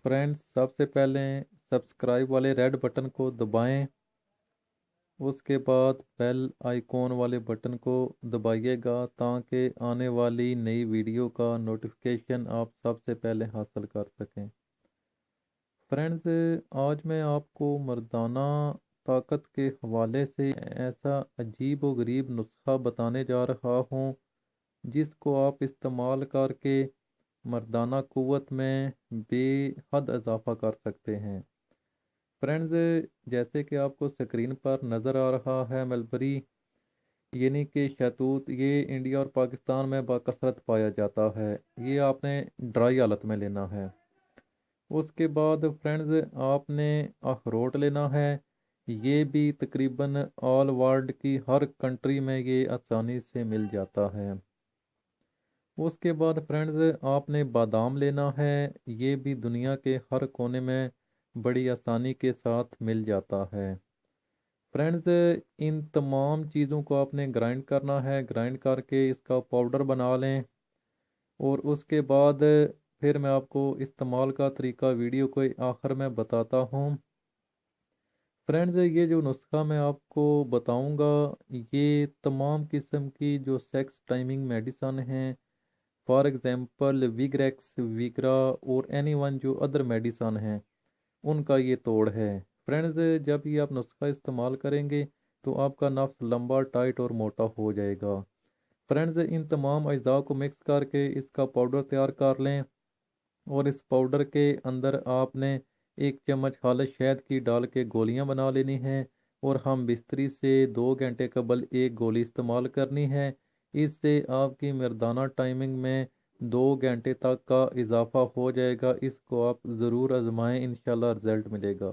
Friends, सबसे पहले subscribe वाले रेड बटन को दबाएं। उसके बाद बेल आइकॉन वाले बटन को दबाइएगा ताकि आने वाली नई वीडियो का नोटिफिकेशन आप सबसे पहले हासिल कर सकें। फ्रेंड्स, आज मैं आपको मर्दाना ताकत के हवाले से ऐसा अजीब व गरीब नुस्खा बताने जा रहा हूँ जिसको आप इस्तेमाल करके मर्दाना क़ुव्वत में बेहद इजाफा कर सकते हैं। फ्रेंड्स, जैसे कि आपको स्क्रीन पर नज़र आ रहा है, मलबरी यानी कि शहतूत, ये इंडिया और पाकिस्तान में बकसरत पाया जाता है। ये आपने ड्राई हालत में लेना है। उसके बाद फ्रेंड्स, आपने अखरोट लेना है। ये भी तकरीबन ऑल वर्ल्ड की हर कंट्री में ये आसानी से मिल जाता है। उसके बाद फ्रेंड्स, आपने बादाम लेना है। ये भी दुनिया के हर कोने में बड़ी आसानी के साथ मिल जाता है। फ्रेंड्स, इन तमाम चीज़ों को आपने ग्राइंड करना है। ग्राइंड करके इसका पाउडर बना लें और उसके बाद फिर मैं आपको इस्तेमाल का तरीका वीडियो के आखिर में बताता हूँ। फ्रेंड्स, ये जो नुस्खा मैं आपको बताऊंगा, ये तमाम किस्म की जो सेक्स टाइमिंग मेडिसन हैं, फॉर एग्ज़ाम्पल विग्रेक्स, विग्रा और एनी वन जो अदर मेडिसन हैं, उनका ये तोड़ है। फ्रेंड्स, जब ये आप नुस्खा इस्तेमाल करेंगे तो आपका नफ्स लंबा, टाइट और मोटा हो जाएगा। फ्रेंड्स, इन तमाम अज्जा को मिक्स करके इसका पाउडर तैयार कर लें और इस पाउडर के अंदर आपने 1 चम्मच खालिश शहद की डाल के गोलियां बना लेनी हैं और हम बिस्तरी से 2 घंटे कबल एक गोली इस्तेमाल करनी है। इससे आपकी मर्दाना टाइमिंग में 2 घंटे तक का इजाफा हो जाएगा। इसको आप ज़रूर आजमाएं, इंशाल्लाह रिजल्ट मिलेगा।